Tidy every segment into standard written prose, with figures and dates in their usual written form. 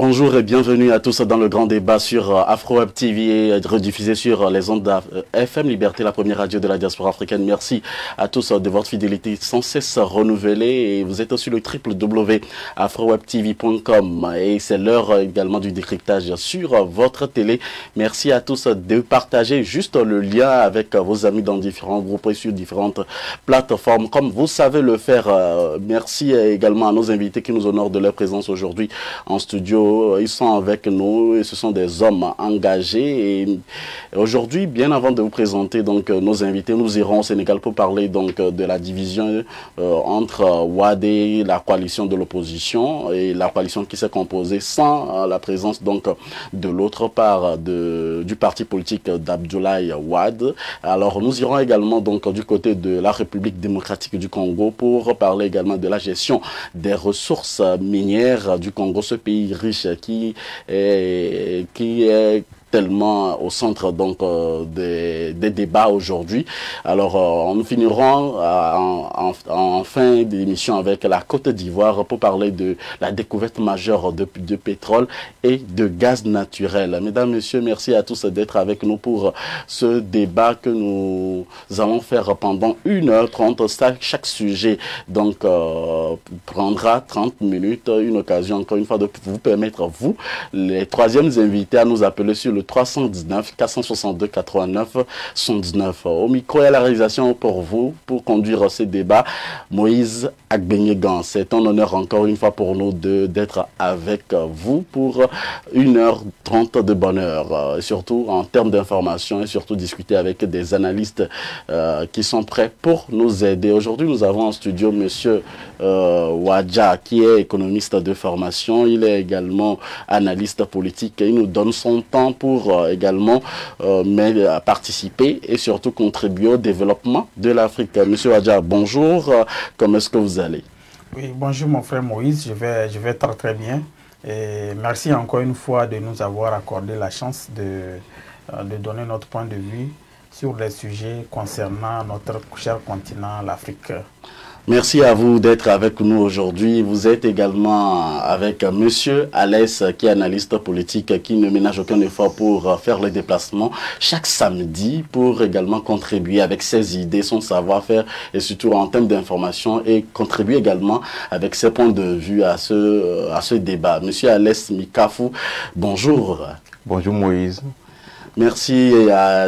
Bonjour et bienvenue à tous dans le grand débat sur Afro Web TV et rediffusé sur les ondes FM Liberté, la première radio de la diaspora africaine. Merci à tous de votre fidélité sans cesse renouvelée et vous êtes sur le www.afrowebtv.com et c'est l'heure également du décryptage sur votre télé. Merci à tous de partager juste le lien avec vos amis dans différents groupes et sur différentes plateformes comme vous savez le faire. Merci également à nos invités qui nous honorent de leur présence aujourd'hui en studio. Ils sont avec nous et ce sont des hommes engagés. Et aujourd'hui, bien avant de vous présenter donc nos invités, nous irons au Sénégal pour parler donc de la division entre Wade et la coalition de l'opposition et la coalition qui s'est composée sans la présence donc de l'autre part du parti politique d'Abdoulaye Wade. Alors nous irons également donc du côté de la République démocratique du Congo pour parler également de la gestion des ressources minières du Congo, ce pays riche qui est tellement au centre donc des débats aujourd'hui. Alors nous finirons en fin d'émission avec la Côte d'Ivoire pour parler de la découverte majeure de pétrole et de gaz naturel. Mesdames, Messieurs, merci à tous d'être avec nous pour ce débat que nous allons faire pendant 1h30. Chaque sujet donc prendra 30 minutes, une occasion encore une fois de vous permettre, vous, les troisièmes invités, à nous appeler sur le 319 462 89 119. Au micro et à la réalisation pour vous, pour conduire ces débats, Moïse Agbenyegan. C'est un honneur encore une fois pour nous d'être avec vous pour 1h30 de bonheur, surtout en termes d'information et surtout discuter avec des analystes qui sont prêts pour nous aider. Aujourd'hui, nous avons en studio Monsieur Wadja, qui est économiste de formation. Il est également analyste politique et il nous donne son temps pour également participer et surtout contribuer au développement de l'Afrique. Monsieur Wadja, bonjour. Comment est-ce que vous allez? Oui, bonjour mon frère Moïse, je vais très très bien. Et merci encore une fois de nous avoir accordé la chance de donner notre point de vue sur les sujets concernant notre cher continent, l'Afrique. Merci à vous d'être avec nous aujourd'hui. Vous êtes également avec Monsieur Alès, qui est analyste politique, qui ne ménage aucun effort pour faire le déplacement chaque samedi pour également contribuer avec ses idées, son savoir-faire et surtout en termes d'information et contribuer également avec ses points de vue à ce débat. Monsieur Alès Mikafou, bonjour. Bonjour Moïse. Merci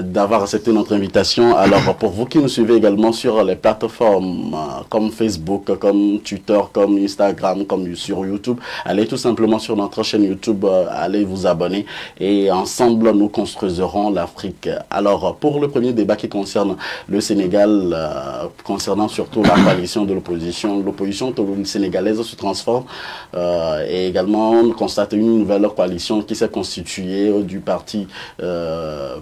d'avoir accepté notre invitation. Alors, pour vous qui nous suivez également sur les plateformes comme Facebook, comme Twitter, comme Instagram, comme sur YouTube, allez tout simplement sur notre chaîne YouTube, allez vous abonner et ensemble nous construiserons l'Afrique. Alors, pour le premier débat qui concerne le Sénégal, concernant surtout la coalition de l'opposition sénégalaise se transforme et également on constate une nouvelle coalition qui s'est constituée du parti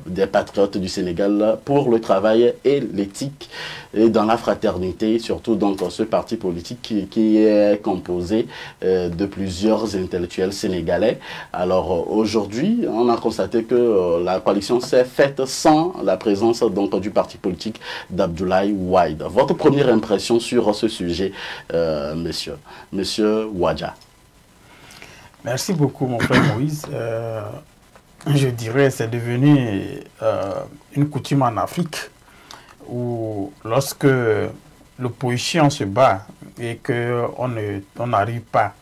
des patriotes du Sénégal pour le travail et l'éthique et dans la fraternité, surtout donc ce parti politique qui est composé de plusieurs intellectuels sénégalais. Alors aujourd'hui, on a constaté que la coalition s'est faite sans la présence donc du parti politique d'Abdoulaye Wade. Votre première impression sur ce sujet, monsieur Wadja? Merci beaucoup mon frère Moïse. Je dirais que c'est devenu une coutume en Afrique où lorsque l'opposition se bat et qu'on n'arrive pas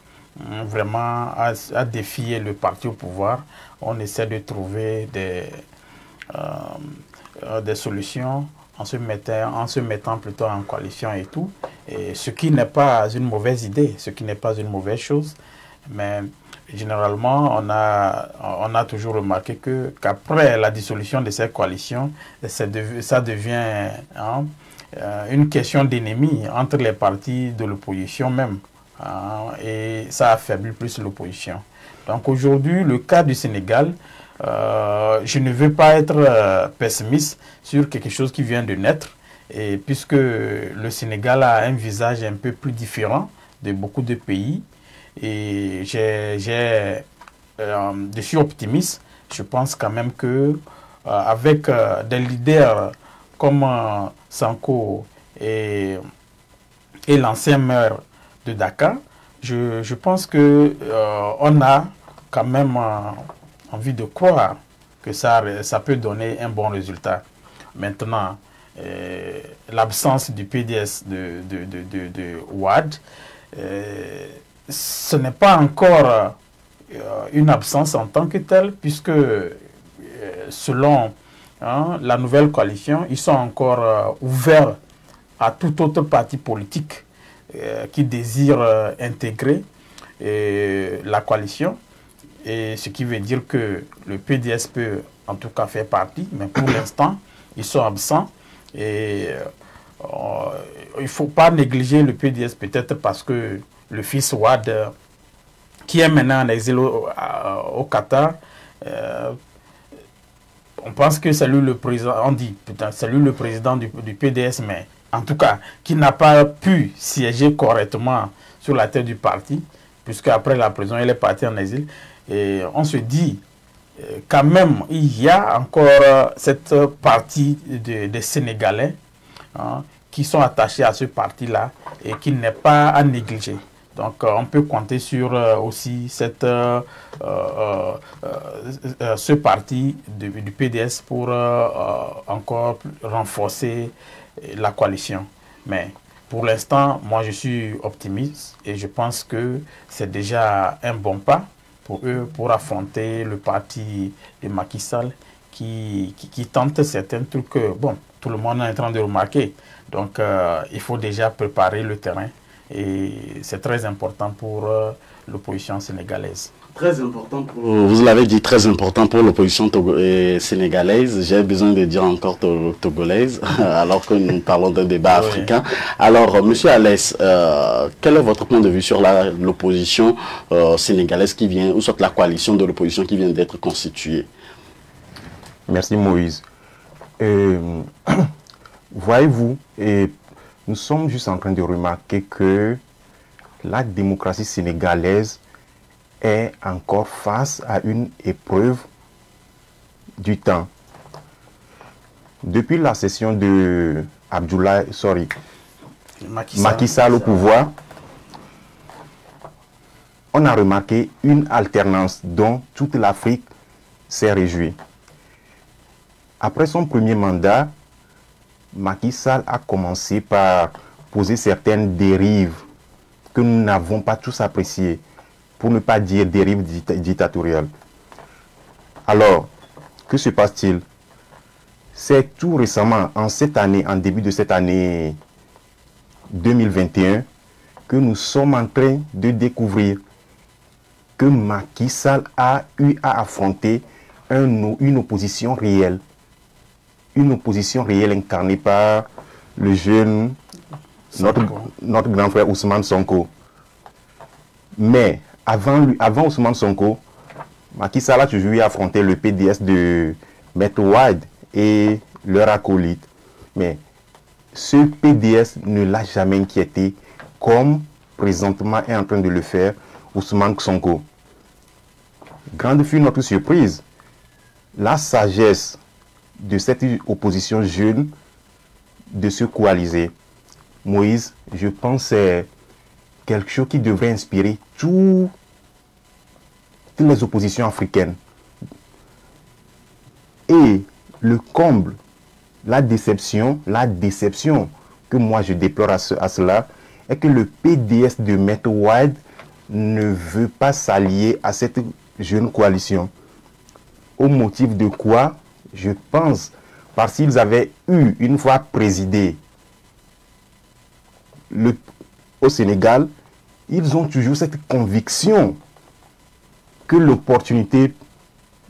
vraiment à défier le parti au pouvoir, on essaie de trouver des solutions en se mettant plutôt en coalition et tout. Et ce qui n'est pas une mauvaise idée, ce qui n'est pas une mauvaise chose, mais généralement, on a toujours remarqué qu'après la dissolution de cette coalition, ça devient une question d'ennemi entre les partis de l'opposition même. Et ça affaiblit plus l'opposition. Donc aujourd'hui, le cas du Sénégal, je ne veux pas être pessimiste sur quelque chose qui vient de naître, et puisque le Sénégal a un visage un peu plus différent de beaucoup de pays. Et je suis optimiste. Je pense quand même que avec des leaders comme Sanko et l'ancien maire de Dakar, je pense que on a quand même envie de croire que ça peut donner un bon résultat. Maintenant, l'absence du PDS de Ouad, ce n'est pas encore une absence en tant que telle, puisque selon la nouvelle coalition, ils sont encore ouverts à tout autre parti politique qui désire intégrer la coalition. Et ce qui veut dire que le PDS peut en tout cas faire partie, mais pour l'instant, ils sont absents. Et il ne faut pas négliger le PDS peut-être parce que le fils Ouad, qui est maintenant en exil au Qatar, on pense que c'est lui le président, on dit peut-être c'est lui le président du PDS, mais en tout cas, qui n'a pas pu siéger correctement sur la tête du parti, puisque après la prison, il est parti en exil. Et on se dit, quand même, il y a encore cette partie des Sénégalais qui sont attachés à ce parti-là et qui n'est pas à négliger. Donc, on peut compter sur aussi ce parti du PDS pour encore renforcer la coalition. Mais pour l'instant, moi, je suis optimiste et je pense que c'est déjà un bon pas pour eux pour affronter le parti de Macky Sall qui tente certains trucs que, bon, tout le monde est en train de remarquer. Donc, il faut déjà préparer le terrain. Et c'est très important pour l'opposition sénégalaise. Très important vous l'avez dit, très important pour l'opposition sénégalaise. J'ai besoin de dire encore togolaise, alors que nous parlons d'un débat africain. Alors, Monsieur Alès, quel est votre point de vue sur l'opposition sénégalaise qui vient, ou soit la coalition de l'opposition qui vient d'être constituée? Merci Moïse. Voyez-vous, nous sommes juste en train de remarquer que la démocratie sénégalaise est encore face à une épreuve du temps. Depuis la session de Macky Sall au pouvoir, on a remarqué une alternance dont toute l'Afrique s'est réjouie. Après son premier mandat, Macky Sall a commencé par poser certaines dérives que nous n'avons pas tous appréciées, pour ne pas dire dérives dictatoriales. Alors, que se passe-t-il? C'est tout récemment, en début de cette année 2021, que nous sommes en train de découvrir que Macky Sall a eu à affronter une opposition réelle. Une opposition réelle incarnée par le jeune, notre grand frère Ousmane Sonko. Mais avant Ousmane Sonko, Macky Sall a toujours eu à affronter le PDS de Maître Ouad et leur acolyte. Mais ce PDS ne l'a jamais inquiété comme présentement est en train de le faire Ousmane Sonko. Grande fut notre surprise. La sagesse de cette opposition jeune de se coaliser. Moïse, je pense que c'est quelque chose qui devrait inspirer toutes les oppositions africaines. Et le comble, la déception que moi je déplore à cela, est que le PDS de Maître Ouad ne veut pas s'allier à cette jeune coalition. Au motif de quoi? Je pense, parce qu'ils avaient eu une fois présidé au Sénégal, ils ont toujours cette conviction que l'opportunité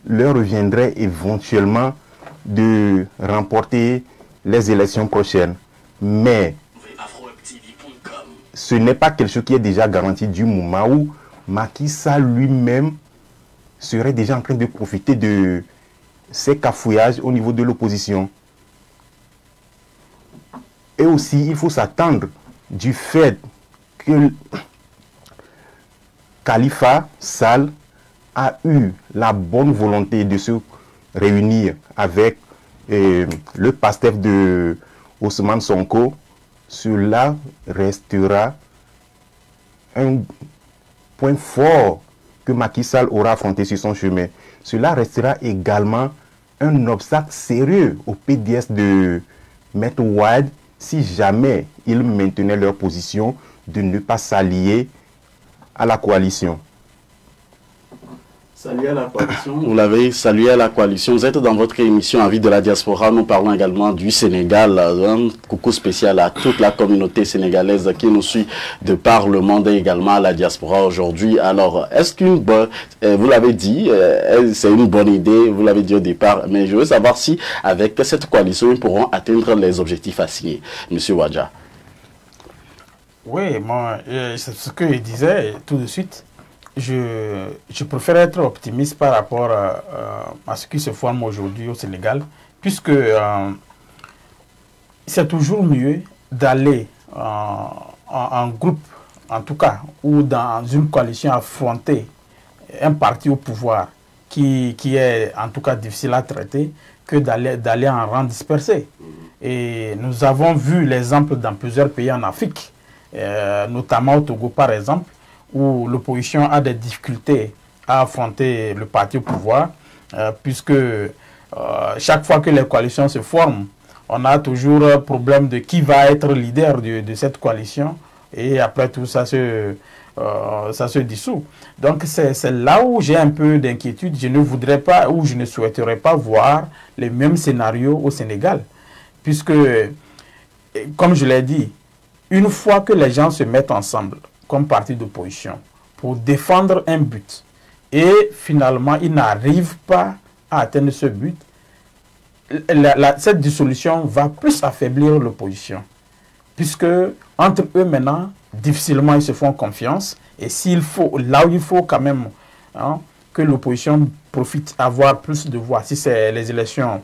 leur reviendrait éventuellement de remporter les élections prochaines. Mais ce n'est pas quelque chose qui est déjà garanti du moment où Macky Sall lui-même serait déjà en train de profiter de ces cafouillages au niveau de l'opposition. Et aussi, il faut s'attendre du fait que Khalifa Sall a eu la bonne volonté de se réunir avec le PASTEF de Ousmane Sonko. Cela restera un point fort que que Macky Sall aura affronté sur son chemin, cela restera également un obstacle sérieux au PDS de Maître Wade si jamais ils maintenaient leur position de ne pas s'allier à la coalition. Saluer à la coalition. Vous l'avez salué à la coalition. Vous êtes dans votre émission Avis de la diaspora. Nous parlons également du Sénégal. Un coucou spécial à toute la communauté sénégalaise qui nous suit de par le monde et également à la diaspora aujourd'hui. Alors, est-ce qu'une bonne, vous l'avez dit, c'est une bonne idée, vous l'avez dit au départ, mais je veux savoir si avec cette coalition, ils pourront atteindre les objectifs assignés. Monsieur Wadja. Oui, moi, c'est ce que je disais tout de suite. Je préfère être optimiste par rapport à ce qui se forme aujourd'hui au Sénégal, puisque c'est toujours mieux d'aller en groupe, en tout cas, ou dans une coalition affronter un parti au pouvoir qui est en tout cas difficile à traiter, que d'aller en rang dispersé. Et nous avons vu l'exemple dans plusieurs pays en Afrique, notamment au Togo par exemple, où l'opposition a des difficultés à affronter le parti au pouvoir, puisque chaque fois que les coalitions se forment, on a toujours un problème de qui va être leader de cette coalition, et après tout ça se dissout. Donc c'est là où j'ai un peu d'inquiétude. Je ne voudrais pas, ou je ne souhaiterais pas voir les mêmes scénarios au Sénégal, puisque, comme je l'ai dit, une fois que les gens se mettent ensemble, comme parti d'opposition, pour défendre un but, et finalement, ils n'arrivent pas à atteindre ce but, cette dissolution va plus affaiblir l'opposition. Puisque, entre eux maintenant, difficilement ils se font confiance, et s'il faut, là où il faut quand même que l'opposition profite, avoir plus de voix, si c'est les élections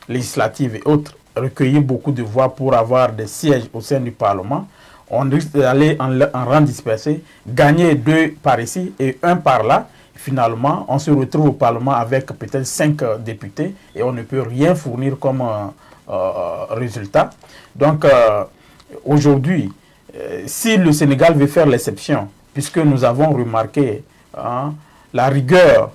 législatives et autres, recueillir beaucoup de voix pour avoir des sièges au sein du Parlement, on risque d'aller en rang dispersé, gagner 2 par ici et 1 par là. Finalement, on se retrouve au Parlement avec peut-être 5 députés et on ne peut rien fournir comme résultat. Donc, aujourd'hui, si le Sénégal veut faire l'exception, puisque nous avons remarqué la rigueur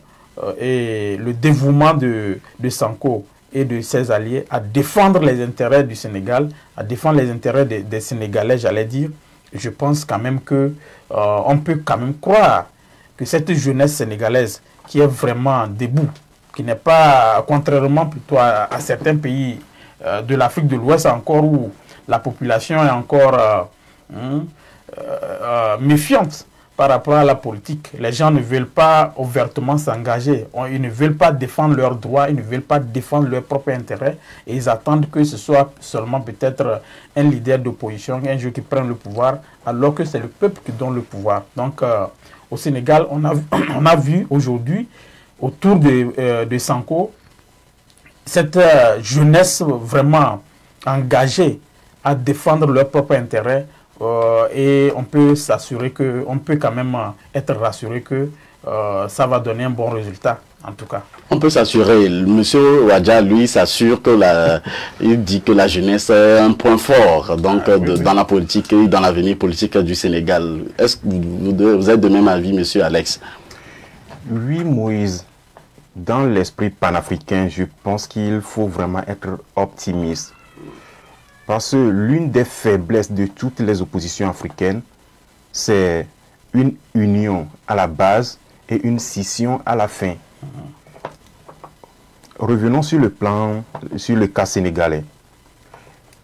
et le dévouement de Sanko et de ses alliés à défendre les intérêts du Sénégal, à défendre les intérêts des Sénégalais, j'allais dire, je pense quand même que on peut quand même croire que cette jeunesse sénégalaise qui est vraiment debout, qui n'est pas, contrairement plutôt à certains pays de l'Afrique de l'Ouest encore, où la population est encore méfiante par rapport à la politique. Les gens ne veulent pas ouvertement s'engager. Ils ne veulent pas défendre leurs droits, ils ne veulent pas défendre leurs propres intérêts. Et ils attendent que ce soit seulement peut-être un leader d'opposition, un jour qui prenne le pouvoir, alors que c'est le peuple qui donne le pouvoir. Donc, au Sénégal, on a vu aujourd'hui, autour de Sanko, cette jeunesse vraiment engagée à défendre leurs propres intérêts. Et on peut s'assurer que, on peut quand même être rassuré que ça va donner un bon résultat, en tout cas. On peut s'assurer. Monsieur Wadja, lui, s'assure que il dit que la jeunesse est un point fort donc, dans la politique et dans l'avenir politique du Sénégal. Est-ce que vous êtes de même avis, monsieur Alex? Oui, Moïse. Dans l'esprit panafricain, je pense qu'il faut vraiment être optimiste. Parce que l'une des faiblesses de toutes les oppositions africaines, c'est une union à la base et une scission à la fin. Revenons sur le cas sénégalais.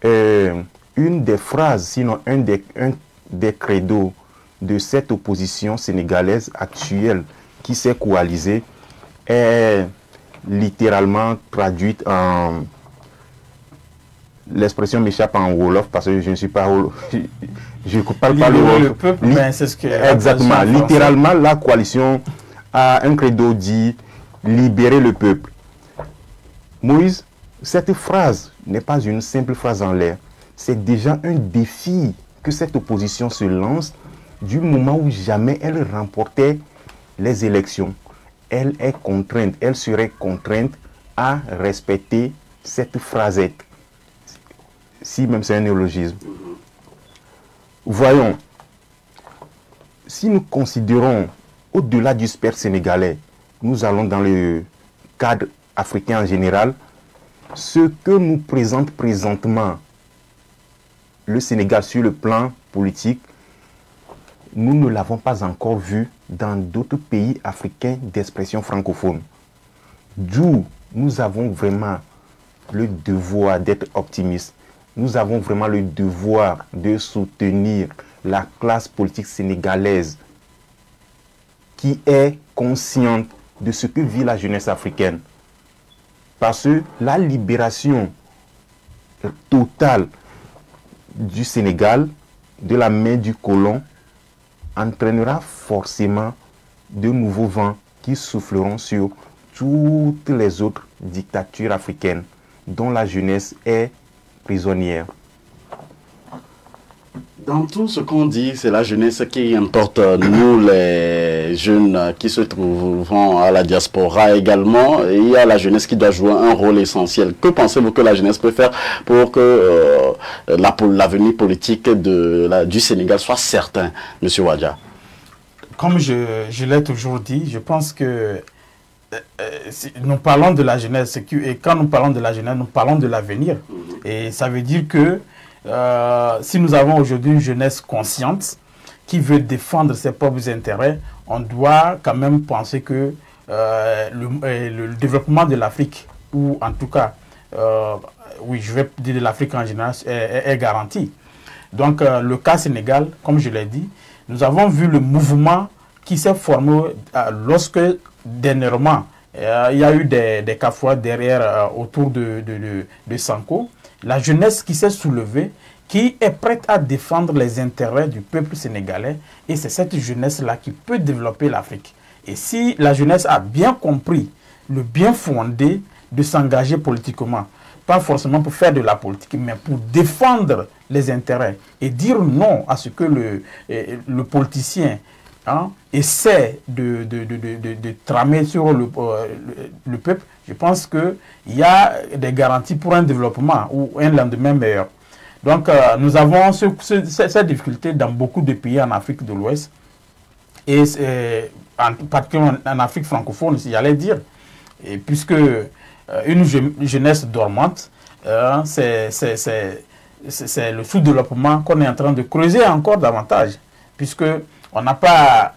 Une des phrases, sinon un des credos de cette opposition sénégalaise actuelle qui s'est coalisée est littéralement traduite en... L'expression m'échappe en Wolof parce que je ne suis pas je ne parle pas le Wolof. Le peuple, ben, c'est ce que exactement. Littéralement, la coalition a un credo dit libérer le peuple. Moïse, cette phrase n'est pas une simple phrase en l'air. C'est déjà un défi que cette opposition se lance du moment où jamais elle remportait les élections. Elle est contrainte, elle serait contrainte à respecter cette phrasette. Si même c'est un néologisme. Voyons, si nous considérons au-delà du spectre sénégalais, nous allons dans le cadre africain en général. Ce que nous présente présentement le Sénégal sur le plan politique, nous ne l'avons pas encore vu dans d'autres pays africains d'expression francophone. D'où nous avons vraiment le devoir d'être optimistes. Nous avons vraiment le devoir de soutenir la classe politique sénégalaise qui est consciente de ce que vit la jeunesse africaine. Parce que la libération totale du Sénégal de la main du colon entraînera forcément de nouveaux vents qui souffleront sur toutes les autres dictatures africaines dont la jeunesse est prisonnière. Dans tout ce qu'on dit, c'est la jeunesse qui importe, nous les jeunes qui se trouvent à la diaspora également. Et il y a la jeunesse qui doit jouer un rôle essentiel. Que pensez-vous que la jeunesse peut faire pour que l'avenir politique du Sénégal soit certain, M. Wadja? Comme je l'ai toujours dit, je pense que nous parlons de la jeunesse, et quand nous parlons de la jeunesse, nous parlons de l'avenir. Et ça veut dire que si nous avons aujourd'hui une jeunesse consciente qui veut défendre ses propres intérêts, on doit quand même penser que le développement de l'Afrique, ou en tout cas, oui, je vais dire de l'Afrique en général, est garanti. Donc, le cas Sénégal, comme je l'ai dit, nous avons vu le mouvement qui s'est formé lorsque, dernièrement, il y a eu des cafouas derrière, autour de Sanko. La jeunesse qui s'est soulevée, qui est prête à défendre les intérêts du peuple sénégalais. Et c'est cette jeunesse-là qui peut développer l'Afrique. Et si la jeunesse a bien compris le bien fondé de s'engager politiquement, pas forcément pour faire de la politique, mais pour défendre les intérêts et dire non à ce que le politicien essaie de tramer sur le peuple, je pense qu'il y a des garanties pour un développement ou un lendemain meilleur. Donc, nous avons cette difficulté dans beaucoup de pays en Afrique de l'Ouest, et particulièrement en Afrique francophone, si j'allais dire, et puisque une jeunesse dormante, c'est le sous-développement qu'on est en train de creuser encore davantage, puisque on n'a pas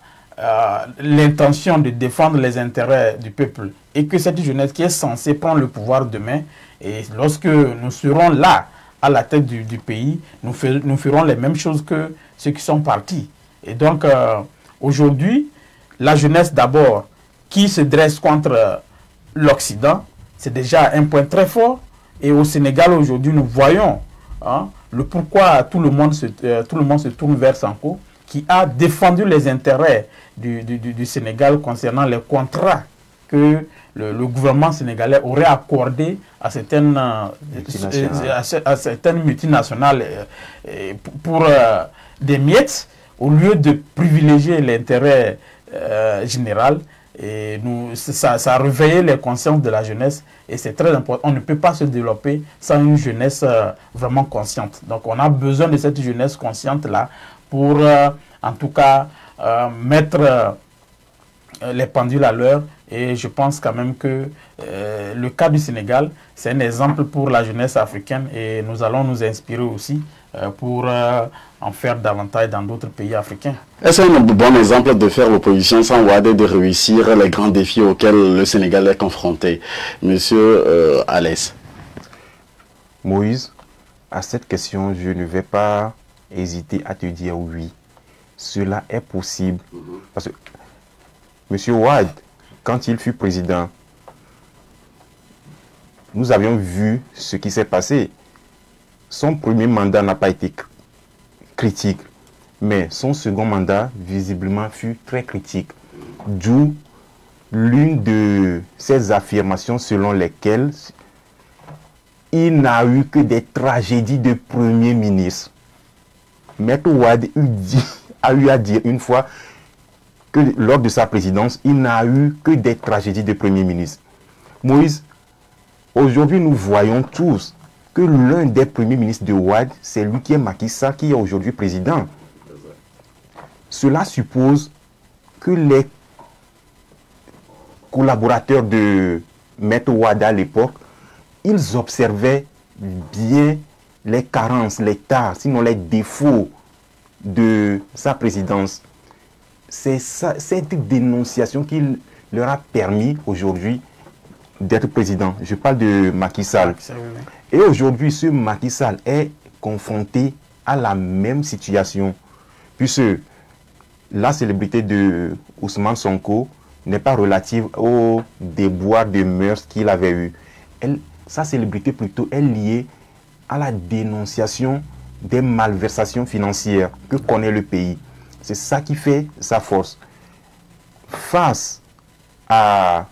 l'intention de défendre les intérêts du peuple, et que cette jeunesse qui est censée prendre le pouvoir demain, et lorsque nous serons là, à la tête du pays, nous ferons les mêmes choses que ceux qui sont partis. Et donc, aujourd'hui, la jeunesse d'abord, qui se dresse contre l'Occident, c'est déjà un point très fort. Et au Sénégal, aujourd'hui, nous voyons le pourquoi tout le monde se tourne vers Sanko, qui a défendu les intérêts du Sénégal concernant les contrats que le gouvernement sénégalais aurait accordé à certaines multinationales pour des miettes, au lieu de privilégier l'intérêt général. Et ça a réveillé les consciences de la jeunesse, et c'est très important. On ne peut pas se développer sans une jeunesse vraiment consciente. Donc on a besoin de cette jeunesse consciente-là pour en tout cas mettre les pendules à l'heure. Et je pense quand même que le cas du Sénégal, c'est un exemple pour la jeunesse africaine, et nous allons nous inspirer aussi pour en faire davantage dans d'autres pays africains. Est-ce un bon exemple de faire l'opposition sans Wade et de réussir les grands défis auxquels le Sénégal est confronté? Monsieur Alès. Moïse, à cette question, je ne vais pas hésiter à te dire oui. Cela est possible. Parce que Monsieur Wade, quand il fut président, nous avions vu ce qui s'est passé. Son premier mandat n'a pas été critique, mais son second mandat, visiblement, fut très critique. D'où l'une de ses affirmations selon lesquelles il n'a eu que des tragédies de Premier ministre. Maître Wade a eu à dire une fois que lors de sa présidence, il n'a eu que des tragédies de Premier ministre. Moïse, aujourd'hui, nous voyons tous que l'un des premiers ministres de Wade, c'est lui qui est Macky Sall, qui est aujourd'hui président. Cela suppose que les collaborateurs de Maître Wade à l'époque, ils observaient bien les carences, les tares, sinon les défauts de sa présidence. C'est cette dénonciation qui leur a permis aujourd'hui d'être président. Je parle de Macky Sall. Et aujourd'hui, ce Macky Sall est confronté à la même situation, puisque la célébrité de Ousmane Sonko n'est pas relative au déboire de mœurs qu'il avait eu. Sa célébrité plutôt est liée à la dénonciation des malversations financières que connaît le pays. C'est ça qui fait sa force. Face à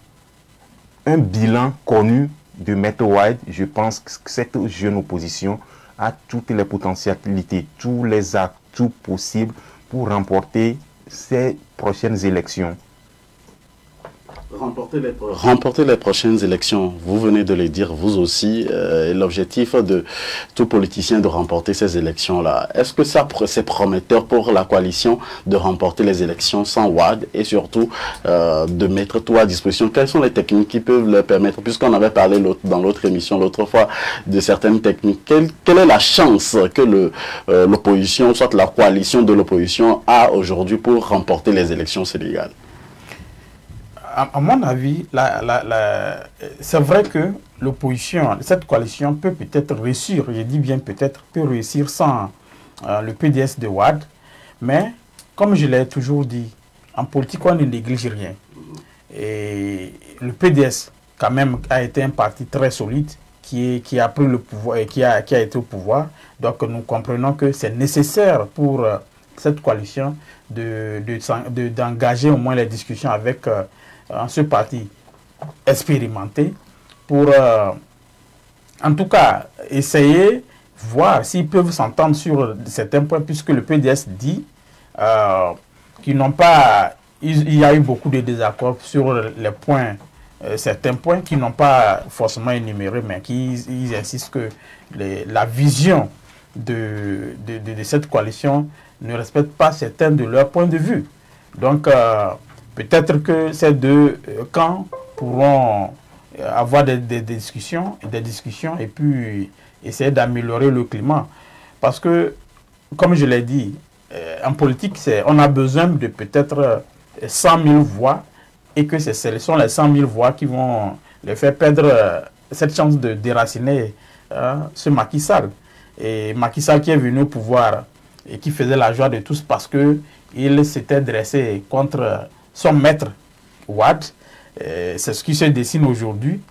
un bilan connu de Maître Wade, je pense que cette jeune opposition a toutes les potentialités, tous les atouts possibles pour ces prochaines élections. Remporter les prochaines élections, vous venez de le dire, vous aussi, l'objectif de tout politicien de remporter ces élections-là. Est-ce que ça c'est prometteur pour la coalition de remporter les élections sans Wade et surtout de mettre tout à disposition? Quelles sont les techniques qui peuvent le permettre? Puisqu'on avait parlé dans l'autre émission l'autre fois de certaines techniques. Quelle est la chance que l'opposition, soit la coalition de l'opposition, a aujourd'hui pour remporter les élections sénégales? À mon avis, c'est vrai que l'opposition, cette coalition peut peut-être réussir, je dis bien peut-être, peut réussir sans le PDS de Wade, mais comme je l'ai toujours dit, en politique on ne néglige rien. Et le PDS quand même a été un parti très solide qui a pris le pouvoir et qui a été au pouvoir. Donc nous comprenons que c'est nécessaire pour cette coalition d'engager au moins les discussions avec ce parti expérimenté pour, en tout cas, essayer, voir s'ils peuvent s'entendre sur certains points, puisque le PDS dit qu'ils n'ont pas... Il y a eu beaucoup de désaccords sur les points, certains points qui n'ont pas forcément énumérés, mais ils insistent que la vision de cette coalition ne respecte pas certains de leurs points de vue. Donc, peut-être que ces deux camps pourront avoir des discussions et puis essayer d'améliorer le climat. Parce que, comme je l'ai dit, en politique, on a besoin de peut-être 100 000 voix et que ce sont les 100 000 voix qui vont les faire perdre cette chance de déraciner ce Macky Sall. Et Macky Sall qui est venu au pouvoir et qui faisait la joie de tous parce qu'il s'était dressé contre son maître Wade. C'est ce qui se dessine aujourd'hui,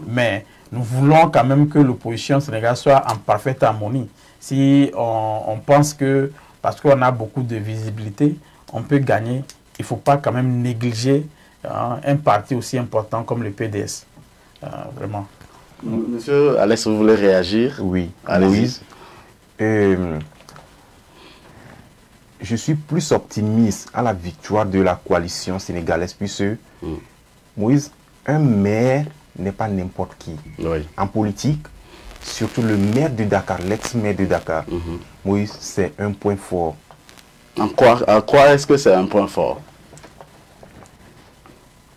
mais nous voulons quand même que l'opposition sénégalaise soit en parfaite harmonie. Si on pense que, parce qu'on a beaucoup de visibilité, on peut gagner, il ne faut pas quand même négliger un parti aussi important comme le PDS. Vraiment. Monsieur Alex, vous voulez réagir? Oui. Allez-y. Je suis plus optimiste à la victoire de la coalition sénégalaise, puisque Moïse, un maire n'est pas n'importe qui. Oui. En politique, surtout le maire de Dakar, l'ex-maire de Dakar, Moïse, c'est un point fort. En quoi est-ce que c'est un point fort?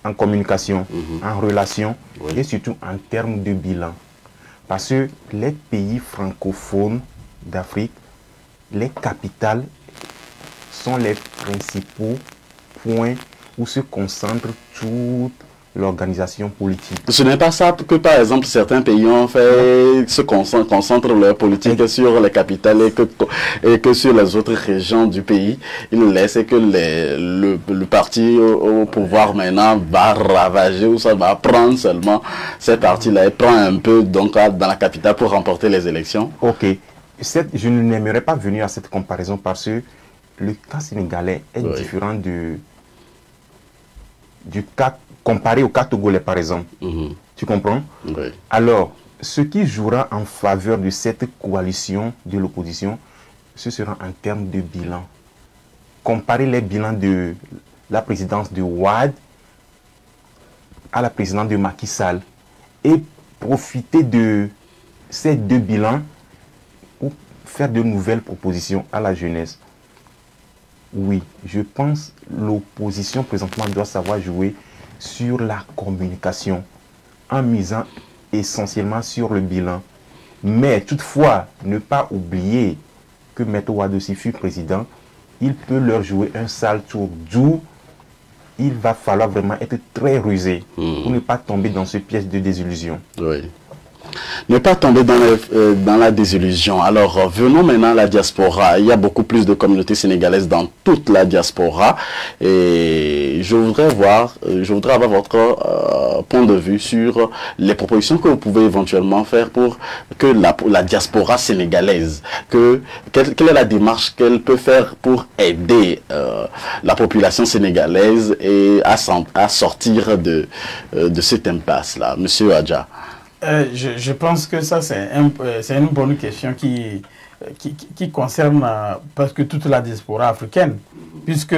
En communication, en relation, et surtout en termes de bilan. Parce que les pays francophones d'Afrique, les capitales sont les principaux points où se concentre toute l'organisation politique. Ce n'est pas ça que, par exemple, certains pays ont fait, concentrent leur politique sur les capitales et que sur les autres régions du pays. Ils laissent que le parti au pouvoir maintenant va ravager ou ça va prendre seulement ces partis-là et prend un peu donc dans la capitale pour remporter les élections. Ok. Je n'aimerais pas venir à cette comparaison parce que le cas sénégalais est différent du cas comparé au cas togolais, par exemple. Tu comprends? Oui. Alors, ce qui jouera en faveur de cette coalition de l'opposition, ce sera en termes de bilan. Comparer les bilans de la présidence de Wade à la présidence de Macky Sall et profiter de ces deux bilans pour faire de nouvelles propositions à la jeunesse. Oui, je pense que l'opposition présentement doit savoir jouer sur la communication, en misant essentiellement sur le bilan. Mais toutefois, ne pas oublier que Maître Wade aussi fut président, il peut leur jouer un sale tour, d'où il va falloir vraiment être très rusé pour ne pas tomber dans ce piège de désillusion. Oui. Ne pas tomber dans la désillusion. Alors, venons maintenant à la diaspora. Il y a beaucoup plus de communautés sénégalaises dans toute la diaspora. Et je voudrais avoir votre point de vue sur les propositions que vous pouvez éventuellement faire pour que la diaspora sénégalaise, quelle est la démarche qu'elle peut faire pour aider la population sénégalaise et à sortir de cette impasse-là. Monsieur Adja. Je pense que ça, c'est une bonne question qui concerne presque toute la diaspora africaine, puisque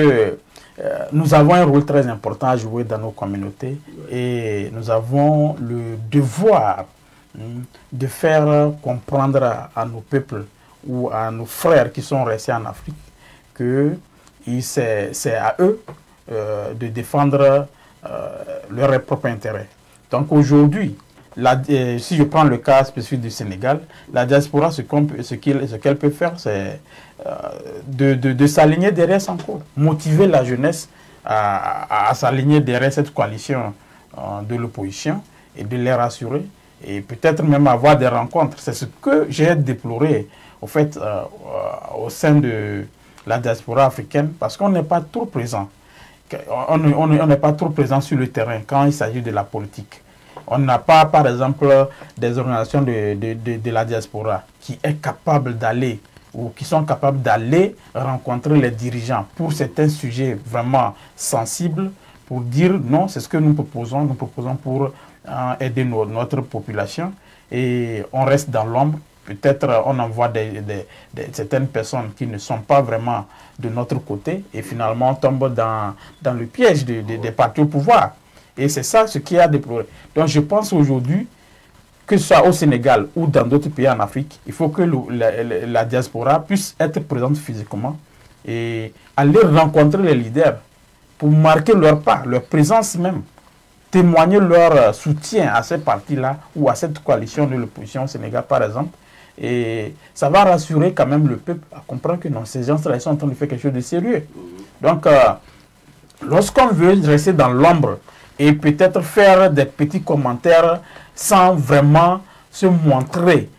nous avons un rôle très important à jouer dans nos communautés et nous avons le devoir de faire comprendre à nos peuples ou à nos frères qui sont restés en Afrique que c'est à eux de défendre leurs propres intérêts. Donc aujourd'hui, si je prends le cas spécifique du Sénégal, la diaspora, ce qu'elle peut faire, c'est de s'aligner derrière son cours, motiver la jeunesse à s'aligner derrière cette coalition de l'opposition et de les rassurer et peut-être même avoir des rencontres. C'est ce que j'ai déploré au fait au sein de la diaspora africaine parce qu'on n'est pas trop présent. On n'est pas trop présent sur le terrain quand il s'agit de la politique. On n'a pas, par exemple, des organisations de la diaspora qui est capable d'aller ou qui sont capables d'aller rencontrer les dirigeants pour certains sujets vraiment sensibles, pour dire non, c'est ce que nous proposons pour aider notre population et on reste dans l'ombre. Peut-être on envoie certaines personnes qui ne sont pas vraiment de notre côté et finalement on tombe dans le piège des partis au pouvoir. Et c'est ça ce qui a déploré. Donc je pense aujourd'hui, que ce soit au Sénégal ou dans d'autres pays en Afrique, il faut que la diaspora puisse être présente physiquement et aller rencontrer les leaders pour marquer leur part, leur présence même, témoigner leur soutien à ces partis-là ou à cette coalition de l'opposition au Sénégal par exemple. Et ça va rassurer quand même le peuple à comprendre que non, ces gens-là sont en train de faire quelque chose de sérieux. Donc, lorsqu'on veut rester dans l'ombre et peut-être faire des petits commentaires sans vraiment se montrer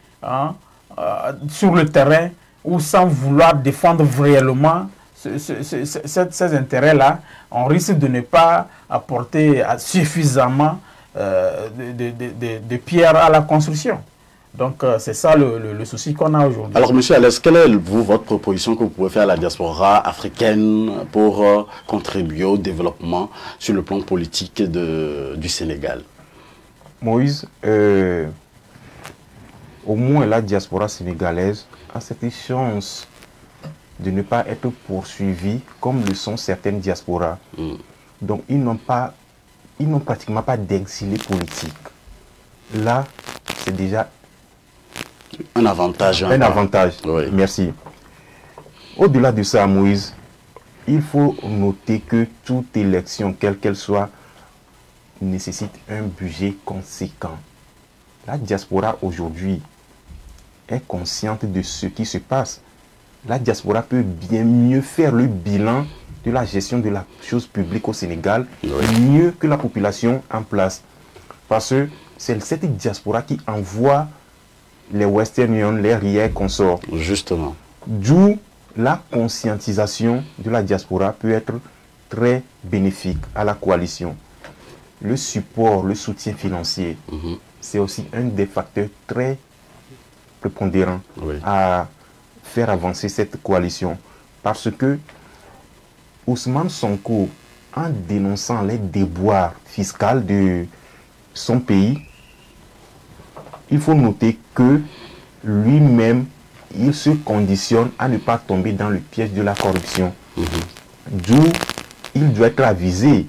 sur le terrain ou sans vouloir défendre réellement ces intérêts-là, on risque de ne pas apporter suffisamment de pierres à la construction. Donc, c'est ça le souci qu'on a aujourd'hui. Alors, monsieur Alès, quelle est votre proposition que vous pouvez faire à la diaspora africaine pour contribuer au développement sur le plan politique du Sénégal? Moïse, au moins la diaspora sénégalaise a cette chance de ne pas être poursuivie comme le sont certaines diasporas. Donc, ils n'ont pratiquement pas d'exilés politiques. Là, c'est déjà un avantage. Un avantage, oui. Merci. Au-delà de ça, Moïse, il faut noter que toute élection, quelle qu'elle soit, nécessite un budget conséquent. La diaspora aujourd'hui est consciente de ce qui se passe. La diaspora peut bien mieux faire le bilan de la gestion de la chose publique au Sénégal, mieux que la population en place. Parce que c'est cette diaspora qui envoie les Western Union, les RIA consorts. Justement. D'où la conscientisation de la diaspora peut être très bénéfique à la coalition. Le support, le soutien financier, c'est aussi un des facteurs très prépondérants à faire avancer cette coalition. Parce que Ousmane Sonko, en dénonçant les déboires fiscaux de son pays, il faut noter que lui-même, il se conditionne à ne pas tomber dans le piège de la corruption. D'où il doit être avisé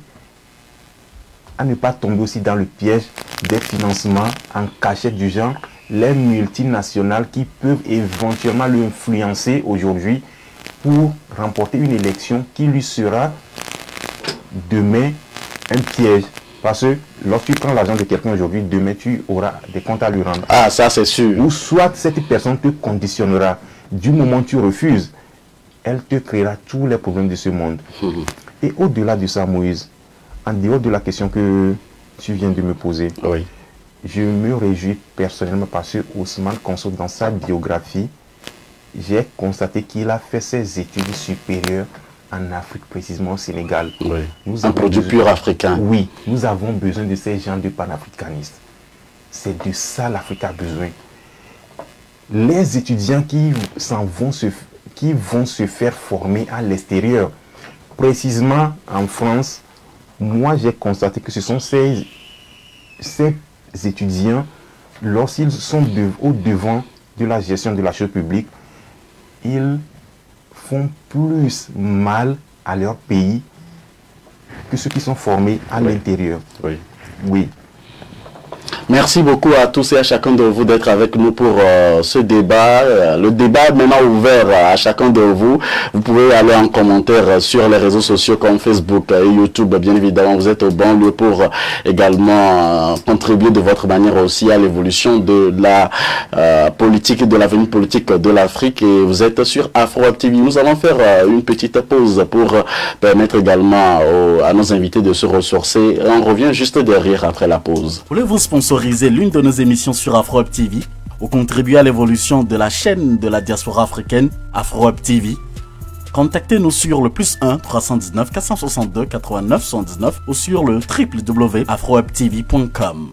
à ne pas tomber aussi dans le piège des financements en cachette du genre, les multinationales qui peuvent éventuellement l'influencer aujourd'hui pour remporter une élection qui lui sera demain un piège. Parce que lorsque tu prends l'argent de quelqu'un aujourd'hui, demain tu auras des comptes à lui rendre. Ah, ça c'est sûr. Ou soit cette personne te conditionnera. Du moment où tu refuses, elle te créera tous les problèmes de ce monde. Et au-delà de ça, Moïse, en dehors de la question que tu viens de me poser, oui, je me réjouis personnellement parce que Ousmane Konso, dans sa biographie, j'ai constaté qu'il a fait ses études supérieures en Afrique, précisément au Sénégal. oui. Nous Un avons produit besoin- pur africain. Oui, nous avons besoin de ces gens de panafricanistes. C'est de ça l'Afrique a besoin. Les étudiants qui vont se faire former à l'extérieur, précisément en France, moi j'ai constaté que ce sont ces étudiants, lorsqu'ils sont au devant de la gestion de la chose publique, ils font plus mal à leur pays que ceux qui sont formés à l'intérieur. Oui. Oui. Merci beaucoup à tous et à chacun de vous d'être avec nous pour ce débat. Le débat est maintenant ouvert à chacun de vous. Vous pouvez aller en commentaire sur les réseaux sociaux comme Facebook et YouTube. Bien évidemment, vous êtes au bon lieu pour également contribuer de votre manière aussi à l'évolution de la politique et de l'avenir politique de l'Afrique. Et vous êtes sur Afro TV. Nous allons faire une petite pause pour permettre également à nos invités de se ressourcer. Et on revient juste derrière après la pause. Voulez-vous sponsoriser l'une de nos émissions sur Afro-Web TV ou contribuer à l'évolution de la chaîne de la diaspora africaine Afro-Web TV? Contactez-nous sur le +1 319 462 89 79 ou sur le www.afrowebtv.com.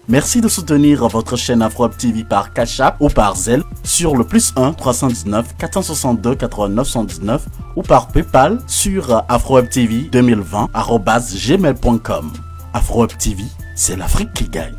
Merci de soutenir votre chaîne Afro-Web TV par Cash App ou par Zelle sur le +1 319 462 89 79 ou par PayPal sur afrowebtv2020@gmail.com. Afro-Web TV, c'est l'Afrique qui gagne.